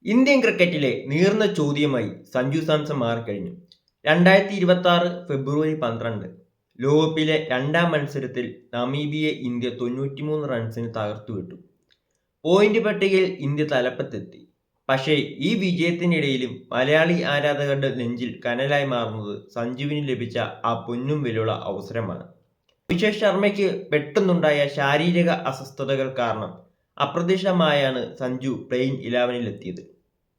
Indian ക്രിക്കറ്റിലെ നീർന്ന ചോദ്യമായി സഞ്ജു സാംസൺ മാറിക്കഴിഞ്ഞു. 2026 ഫെബ്രുവരി 12 ലോകകപ്പിലെ രണ്ടാം മത്സരത്തിൽ നമീബിയയെ ഇന്ത്യ 93 റൺസിന് തകർത്തുവിട്ടു. പോയിന്റ് പട്ടികയിൽ ഇന്ത്യ തലപ്പത്തെത്തി. പക്ഷേ ഈ വിജയത്തിനിടയിലും മലയാളി ആരാധകരുടെ നെഞ്ചിൽ കനലായി മാറുന്നത് സഞ്ജുവിന് ലഭിച്ച ആ പൊന്നും വിലയുള്ള അവസരമാണ്. അഭിഷേക് ശർമ്മയ്ക്ക് പെട്ടെന്നുണ്ടായ ശാരീരിക അസ്വസ്ഥതകൾ കാരണം അപ്രതീക്ഷിതമായാണ് സഞ്ജു പ്ലെയിങ് 11-ലെത്തിയത്.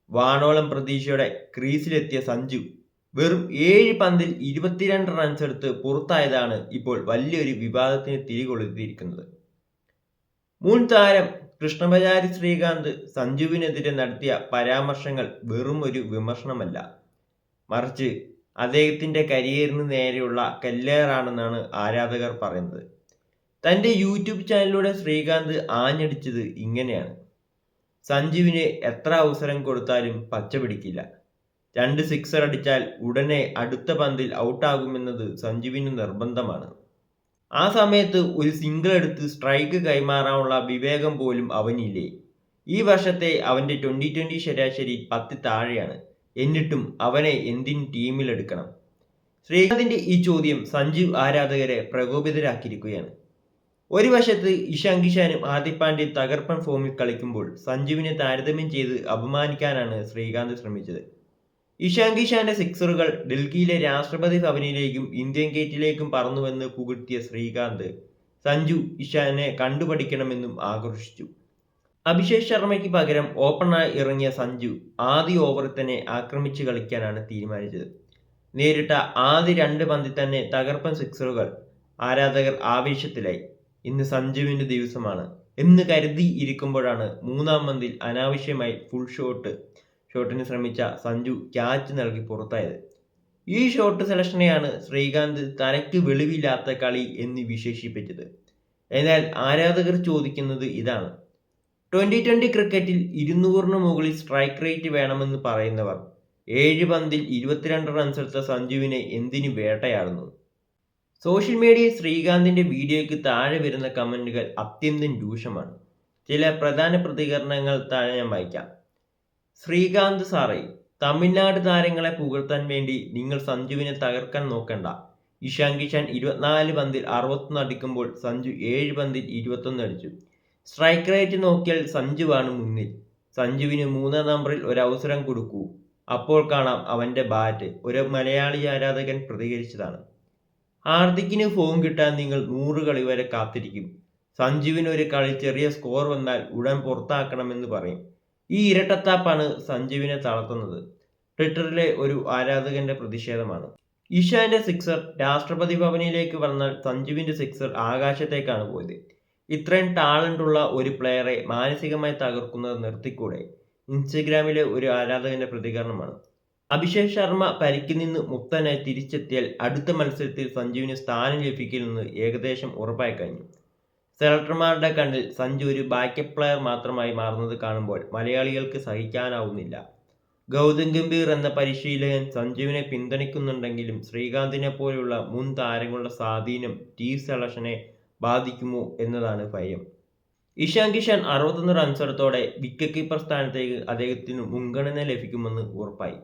വാനോളം പ്രതീക്ഷയോടെ ക്രീസിലെത്തിയ സഞ്ജു വെറും 7 പന്തിൽ 22 റൺസ് എടുത്ത് പുറത്തായതാണ് ഇപ്പോൾ വലിയൊരു വിവാദത്തിന് തിരികൊളുത്തിയിരിക്കുന്നത്. മുൻ താരം കൃഷ്ണമചാരി ശ്രീകാന്ത് സഞ്ജുവിനെതിരെ നടത്തിയ പരാമർശങ്ങൾ വെറും ഒരു വിമർശനമല്ല, മറിച്ച് അദ്ദേഹത്തിന്റെ കരിയറിന് നേരെയുള്ള കല്ലേറാണെന്നാണ് ആരാധകർ പറയുന്നത്. തന്റെ യൂട്യൂബ് ചാനലിലൂടെ ശ്രീകാന്ത് ആഞ്ഞടിച്ചത് ഇങ്ങനെയാണ്: സഞ്ജുവിന് എത്ര അവസരം കൊടുത്താലും പച്ച പിടിക്കില്ല. 2 സിക്സർ അടിച്ചാൽ ഉടനെ അടുത്ത പന്തിൽ ഔട്ടാകുമെന്നത് സഞ്ജുവിന് നിർബന്ധമാണ്. ആ സമയത്ത് ഒരു സിംഗിൾ എടുത്ത് സ്ട്രൈക്ക് കൈമാറാനുള്ള വിവേകം പോലും അവനില്ലേ. ഈ വർഷത്തെ അവന്റെ 2020 ശരാശരി 10 താഴെയാണ്. എന്നിട്ടും അവനെ എന്തിന് ടീമിലെടുക്കണം? ശ്രീകാന്തിന്റെ ഈ ചോദ്യം സഞ്ജു ആരാധകരെ പ്രകോപിതരാക്കിയിരിക്കുകയാണ്. ഒരു വശത്ത് ഇഷാൻ കിഷാനും ഹാർദിക് പാണ്ഡ്യയും തകർപ്പൻ ഫോമിൽ കളിക്കുമ്പോൾ സഞ്ജുവിനെ താരതമ്യം ചെയ്ത് അപമാനിക്കാനാണ് ശ്രീകാന്ത് ശ്രമിച്ചത്. ഇഷാൻ കിഷാന്റെ സിക്സറുകൾ ഡൽഹിയിലെ രാഷ്ട്രപതി ഭവനിലേക്കും ഇന്ത്യൻ ഗേറ്റിലേക്കും പറന്നുവെന്ന് പുകഴ്ത്തിയ ശ്രീകാന്ത് സഞ്ജു ഇഷാനെ കണ്ടുപഠിക്കണമെന്നും ആഘോഷിച്ചു. അഭിഷേക് ശർമ്മയ്ക്ക് പകരം ഓപ്പണറായി ഇറങ്ങിയ സഞ്ജു ആദ്യ ഓവറിൽ തന്നെ ആക്രമിച്ച് കളിക്കാനാണ് തീരുമാനിച്ചത്. നേരിട്ട ആദ്യ 2 പന്തിൽ തന്നെ തകർപ്പൻ സിക്സറുകൾ. ആരാധകർ ആവേശത്തിലായി. ഇന്ന് സഞ്ജുവിന്റെ ദിവസമാണ് എന്ന് കരുതി ഇരിക്കുമ്പോഴാണ് 3-ാം പന്തിൽ അനാവശ്യമായി ഫുൾ ഷോട്ടിന് ശ്രമിച്ച സഞ്ജു ക്യാച്ച് നൽകി പുറത്തായത്. ഈ ഷോട്ട് സെലക്ഷനെയാണ് ശ്രീകാന്ത് തനക്ക് വെളിവില്ലാത്ത കളി എന്ന് വിശേഷിപ്പിച്ചത്. എന്നാൽ ആരാധകർ ചോദിക്കുന്നത് ഇതാണ്: 2020 ക്രിക്കറ്റിൽ 200-ന് മുകളിൽ സ്ട്രൈക്ക് റേറ്റ് വേണമെന്ന് പറയുന്നവർ 7 പന്തിൽ 22 റൺസ് എടുത്ത സഞ്ജുവിനെ എന്തിനു വേട്ടയാടുന്നു? സോഷ്യൽ മീഡിയയിൽ ശ്രീകാന്തിന്റെ വീഡിയോയ്ക്ക് താഴെ വരുന്ന കമന്റുകൾ അത്യന്തം രൂക്ഷമാണ്. ചില പ്രധാന പ്രതികരണങ്ങൾ താഴെ ഞാൻ വായിക്കാം. ശ്രീകാന്ത് സാറേ, തമിഴ്നാട് താരങ്ങളെ പുകഴ്ത്താൻ വേണ്ടി നിങ്ങൾ സഞ്ജുവിനെ തകർക്കാൻ നോക്കണ്ട. ഇഷാൻ കിഷാൻ 24 പന്തിൽ 61 അടിക്കുമ്പോൾ സഞ്ജു 7 പന്തിൽ 21 അടിച്ചു. സ്ട്രൈക്ക് റേറ്റ് നോക്കിയാൽ സഞ്ജുവാണ് മുന്നിൽ. സഞ്ജുവിന് 3-ാം നമ്പറിൽ ഒരു അവസരം കൊടുക്കൂ, അപ്പോൾ കാണാം അവന്റെ ബാറ്റ്. ഒരു മലയാളി ആരാധകൻ പ്രതികരിച്ചതാണ്. ഹാർദിക്കിന് ഫോം കിട്ടാൻ നിങ്ങൾ 100 കളി വരെ കാത്തിരിക്കും. സഞ്ജുവിന് ഒരു കളി ചെറിയ സ്കോർ വന്നാൽ ഉടൻ പുറത്താക്കണമെന്ന് പറയും. ഈ ഇരട്ടത്താപ്പാണ് സഞ്ജുവിനെ തളർത്തുന്നത്. ട്വിറ്ററിലെ ഒരു ആരാധകന്റെ പ്രതിഷേധമാണ്. ഇഷാന്റെ സിക്സർ രാഷ്ട്രപതി ഭവനിലേക്ക് വന്നാൽ സഞ്ജുവിന്റെ സിക്സർ ആകാശത്തേക്കാണ് പോയത്. ഇത്രയും ടാലന്റുള്ള ഒരു പ്ലെയറെ മാനസികമായി തകർക്കുന്നത് നിർത്തിക്കൂടെ? ഇൻസ്റ്റഗ്രാമിലെ ഒരു ആരാധകന്റെ പ്രതികരണമാണ്. അഭിഷേക് ശർമ്മ പരിക്കിൽ നിന്ന് മുക്തനായി തിരിച്ചെത്തിയാൽ അടുത്ത മത്സരത്തിൽ സഞ്ജുവിന് സ്ഥാനം ലഭിക്കില്ലെന്ന് ഏകദേശം ഉറപ്പായി കഴിഞ്ഞു. സെലക്ടർമാരുടെ കണ്ണിൽ സഞ്ജു ഒരു ബാക്കപ്പ് പ്ലെയർ മാത്രമായി മാറുന്നത് കാണുമ്പോൾ മലയാളികൾക്ക് സഹിക്കാനാവുന്നില്ല. ഗൗതം ഗംഭീർ എന്ന പരിശീലകൻ സഞ്ജുവിനെ പിന്തുണയ്ക്കുന്നുണ്ടെങ്കിലും ശ്രീകാന്തിനെ പോലെയുള്ള മുൻ താരങ്ങളുടെ സ്വാധീനം ടീം സെലക്ഷനെ ബാധിക്കുമോ എന്നതാണ് ഭയം. ഇഷാൻ കിഷാൻ 61 റൺസ് എടുത്തോടെ വിക്കറ്റ് കീപ്പർ സ്ഥാനത്തേക്ക് അദ്ദേഹത്തിന് മുൻഗണന ലഭിക്കുമെന്ന് ഉറപ്പായി.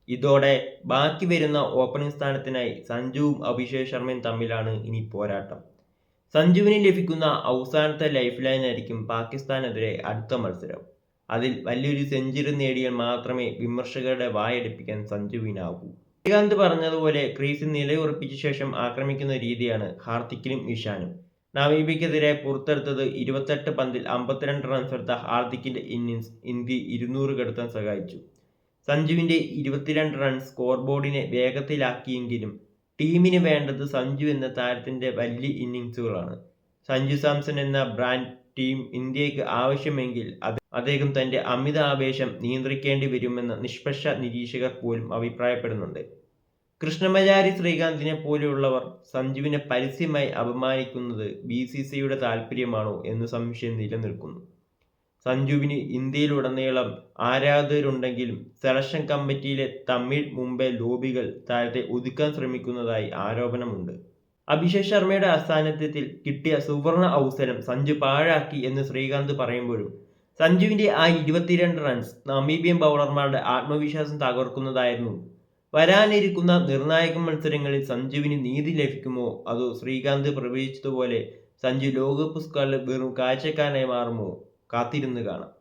ഇതോടെ ബാക്കി വരുന്ന ഓപ്പണിംഗ് സ്ഥാനത്തിനായി സഞ്ജുവും അഭിഷേക് ശർമ്മയും തമ്മിലാണ് ഇനി പോരാട്ടം. സഞ്ജുവിന് ലഭിക്കുന്ന അവസാനത്തെ ലൈഫ് ലൈനായിരിക്കും പാകിസ്ഥാനെതിരെ അടുത്ത മത്സരം. അതിൽ വലിയൊരു സെഞ്ചുറി നേടിയാൽ മാത്രമേ വിമർശകരുടെ വായടപ്പിക്കാൻ സഞ്ജുവിനാകൂ. ശ്രീകാന്ത് പറഞ്ഞതുപോലെ ക്രീസിൽ നിലയുറപ്പിച്ച ശേഷം ആക്രമിക്കുന്ന രീതിയാണ് ഹാർദിക്കിനും ഇഷാനും. നമീബിയക്കെതിരെ പുറത്തെടുത്തത് 28 പന്തിൽ 52 റൺസ് എടുത്ത ഹാർദിക്കിന്റെ ഇന്നിംഗ്സ് ഇന്ത്യ 200 കടത്താൻ സഹായിച്ചു. സഞ്ജുവിന്റെ 22 റൺസ് സ്കോർ ബോർഡിനെ വേഗത്തിലാക്കിയെങ്കിലും ടീമിന് വേണ്ടത് സഞ്ജു എന്ന താരത്തിന്റെ വലിയ ഇന്നിംഗ്സുകളാണ്. സഞ്ജു സാംസൺ എന്ന ബ്രാൻഡ് ടീം ഇന്ത്യക്ക് ആവശ്യമെങ്കിൽ അദ്ദേഹം തന്റെ അമിത ആവേശം നിയന്ത്രിക്കേണ്ടി വരുമെന്ന് നിഷ്പക്ഷ നിരീക്ഷകർ പോലും അഭിപ്രായപ്പെടുന്നുണ്ട്. കൃഷ്ണമചാരി ശ്രീകാന്തിനെ പോലെയുള്ളവർ സഞ്ജുവിനെ പരസ്യമായി അപമാനിക്കുന്നത് BCCIയുടെ താല്പര്യമാണോ എന്ന് സംശയം നിലനിൽക്കുന്നു. സഞ്ജുവിന് ഇന്ത്യയിലുടനീളം ആരാധകരുണ്ടെങ്കിലും സെലക്ഷൻ കമ്മിറ്റിയിലെ തമിഴ് മുംബൈ ലോബികൾ താരത്തെ ഒതുക്കാൻ ശ്രമിക്കുന്നതായി ആരോപണമുണ്ട്. അഭിഷേക് ശർമ്മയുടെ അസാന്നിധ്യത്തിൽ കിട്ടിയ സുവർണ അവസരം സഞ്ജു പാഴാക്കി എന്ന് ശ്രീകാന്ത് പറയുമ്പോഴും സഞ്ജുവിന്റെ ആ 22 റൺസ് നമീബിയൻ ബൗളർമാരുടെ ആത്മവിശ്വാസം തകർക്കുന്നതായിരുന്നു. വരാനിരിക്കുന്ന നിർണായക മത്സരങ്ങളിൽ സഞ്ജുവിന് നീതി ലഭിക്കുമോ അതോ ശ്രീകാന്ത് പ്രവചിച്ചതുപോലെ സഞ്ജു ലോകകപ്പ് സ്ക്വാഡിൽ വെറും കാഴ്ചക്കാരനായി മാറുമോ? കാത്തിരുന്ന് കാണാം.